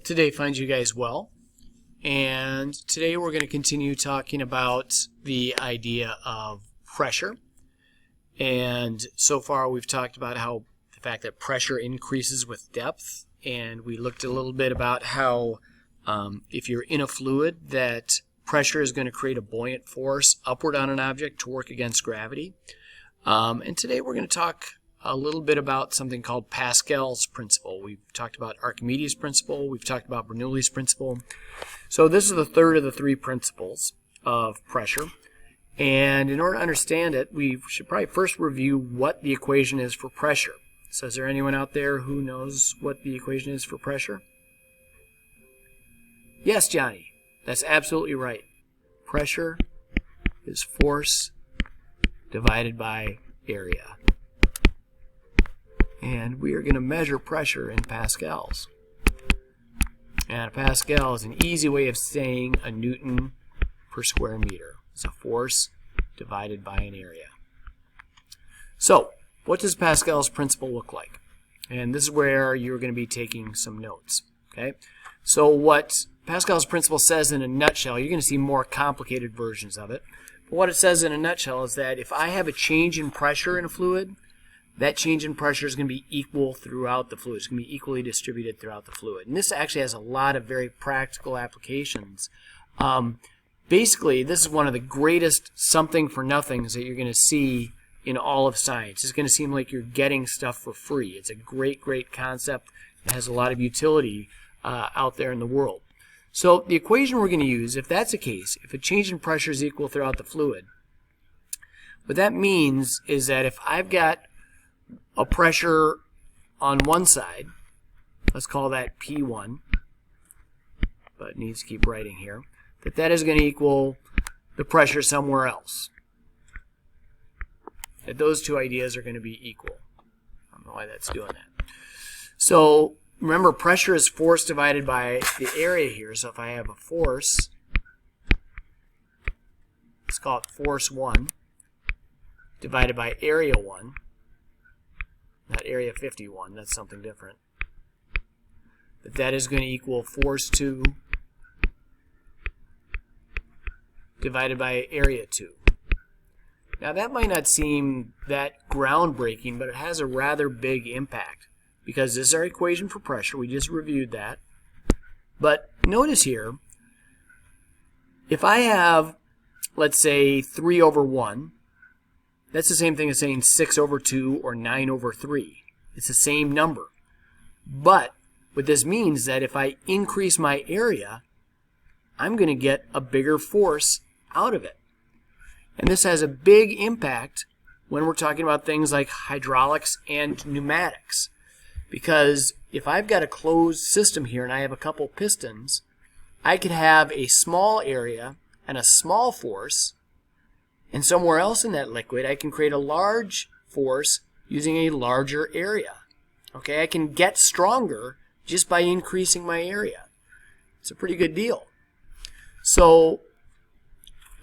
Hope today finds you guys well. And today we're going to continue talking about the idea of pressure. And so far we've talked about how the fact that pressure increases with depth, and we looked a little bit about how if you're in a fluid that pressure is going to create a buoyant force upward on an object to work against gravity. And today we're going to talk a little bit about something called Pascal's principle. We've talked about Archimedes' principle, we've talked about Bernoulli's principle. So this is the third of the three principles of pressure. And in order to understand it, we should probably first review what the equation is for pressure. So is there anyone out there who knows what the equation is for pressure? Yes, Johnny, that's absolutely right. Pressure is force divided by area. And we are going to measure pressure in pascals. And a pascal is an easy way of saying a Newton per square meter. It's a force divided by an area. So, what does Pascal's principle look like? And this is where you're going to be taking some notes. Okay? So what Pascal's principle says in a nutshell, you're going to see more complicated versions of it. But what it says in a nutshell is that if I have a change in pressure in a fluid, that change in pressure is going to be equal throughout the fluid. It's going to be equally distributed throughout the fluid. And this actually has a lot of very practical applications. Basically, this is one of the greatest something for nothings that you're going to see in all of science. It's going to seem like you're getting stuff for free. It's a great, great concept. It has a lot of utility out there in the world. So the equation we're going to use, if that's the case, if a change in pressure is equal throughout the fluid, what that means is that if I've got a pressure on one side, let's call that P1, but it needs to keep writing here, that is going to equal the pressure somewhere else. That those two ideas are going to be equal. I don't know why that's doing that. So remember, pressure is force divided by the area here. So if I have a force, let's call it force 1 divided by area 1. Not area 51, that's something different. But that is going to equal force 2 divided by area 2. Now that might not seem that groundbreaking, but it has a rather big impact because this is our equation for pressure. We just reviewed that. But notice here, if I have, let's say, 3 over 1, that's the same thing as saying 6 over 2 or 9 over 3. It's the same number. But what this means is that if I increase my area, I'm going to get a bigger force out of it. And this has a big impact when we're talking about things like hydraulics and pneumatics. Because if I've got a closed system here and I have a couple pistons, I could have a small area and a small force, and somewhere else in that liquid I can create a large force using a larger area. Okay, I can get stronger just by increasing my area. It's a pretty good deal. So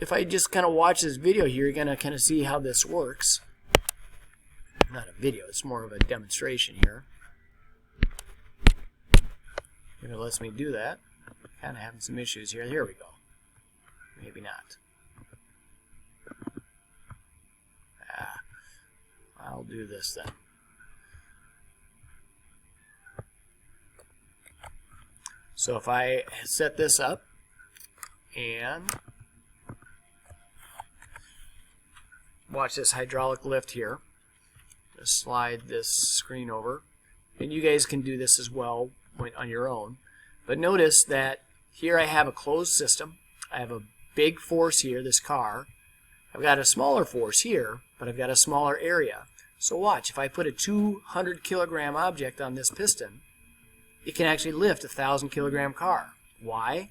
if I just kind of watch this video here, you're going to kind of see how this works. Not a video, it's more of a demonstration here. If it lets me do that. Kind of having some issues here. Here we go. Maybe not. I'll do this then. So if I set this up and watch this hydraulic lift here, just slide this screen over, and you guys can do this as well on your own. But notice that here I have a closed system. I have a big force here, this car. I've got a smaller force here, but I've got a smaller area. So watch, if I put a 200 kilogram object on this piston, it can actually lift a 1,000 kilogram car. Why?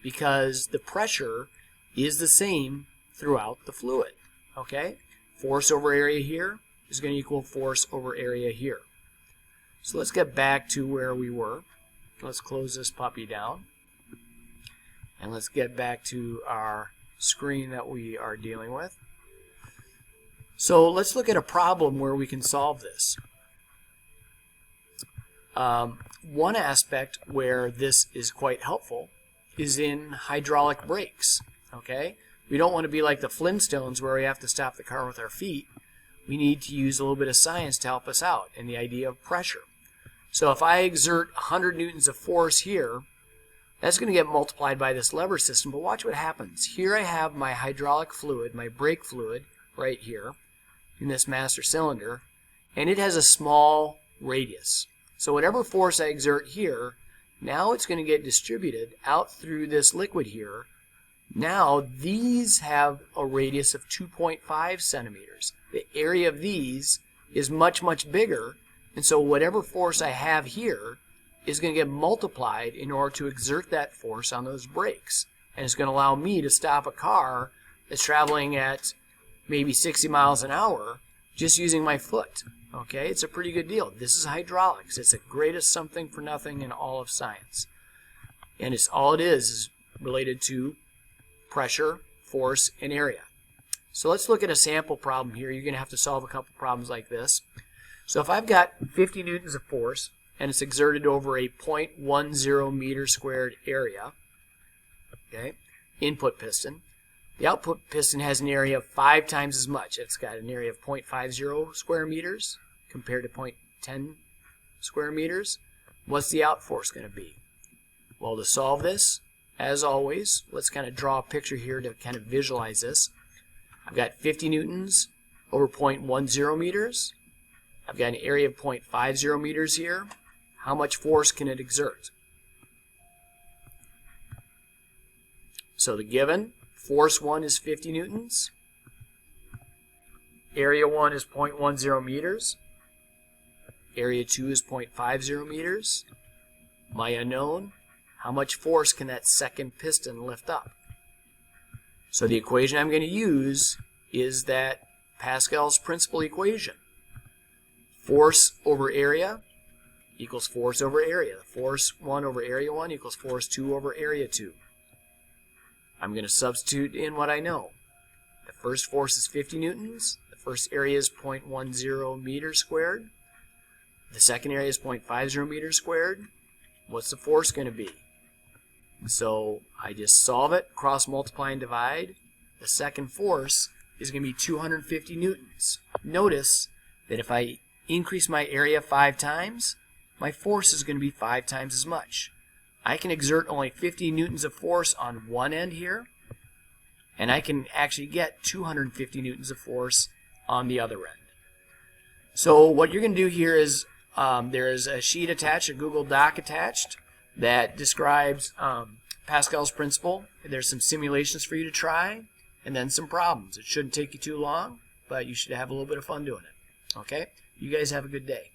Because the pressure is the same throughout the fluid. Okay? Force over area here is going to equal force over area here. So let's get back to where we were. Let's close this puppy down. And let's get back to our screen that we are dealing with. So let's look at a problem where we can solve this. one aspect where this is quite helpful is in hydraulic brakes. Okay, we don't want to be like the Flintstones where we have to stop the car with our feet. We need to use a little bit of science to help us out in the idea of pressure. So if I exert 100 newtons of force here, that's going to get multiplied by this lever system, but watch what happens. Here I have my hydraulic fluid, my brake fluid, right here in this master cylinder, and it has a small radius. So whatever force I exert here, now it's going to get distributed out through this liquid here. Now these have a radius of 2.5 centimeters. The area of these is much, much bigger, and so whatever force I have here is going to get multiplied in order to exert that force on those brakes. And it's going to allow me to stop a car that's traveling at maybe 60 miles an hour just using my foot. Okay, it's a pretty good deal. This is hydraulics. It's the greatest something for nothing in all of science. And it's all it is related to pressure, force, and area. So let's look at a sample problem here. You're going to have to solve a couple problems like this. So if I've got 50 newtons of force and it's exerted over a 0.10 meter squared area, okay, input piston, the output piston has an area of 5 times as much. It's got an area of 0.50 square meters compared to 0.10 square meters. What's the out force going to be? Well, to solve this, as always, let's kind of draw a picture here to kind of visualize this. I've got 50 newtons over 0.10 meters. I've got an area of 0.50 meters here. How much force can it exert? So the given, force 1 is 50 newtons. Area 1 is 0.10 meters. Area 2 is 0.50 meters. My unknown, how much force can that second piston lift up? So the equation I'm going to use is that Pascal's principal equation. Force over area equals force over area. Force 1 over area 1 equals force 2 over area 2. I'm going to substitute in what I know. The first force is 50 newtons. The first area is 0.10 meters squared. The second area is 0.50 meters squared. What's the force going to be? So I just solve it, cross multiply and divide. The second force is going to be 250 newtons. Notice that if I increase my area 5 times, my force is going to be 5 times as much. I can exert only 50 newtons of force on one end here, and I can actually get 250 newtons of force on the other end. So what you're going to do here is there is a sheet attached, a Google Doc attached, that describes Pascal's principle. There's some simulations for you to try, and then some problems. It shouldn't take you too long, but you should have a little bit of fun doing it. Okay? You guys have a good day.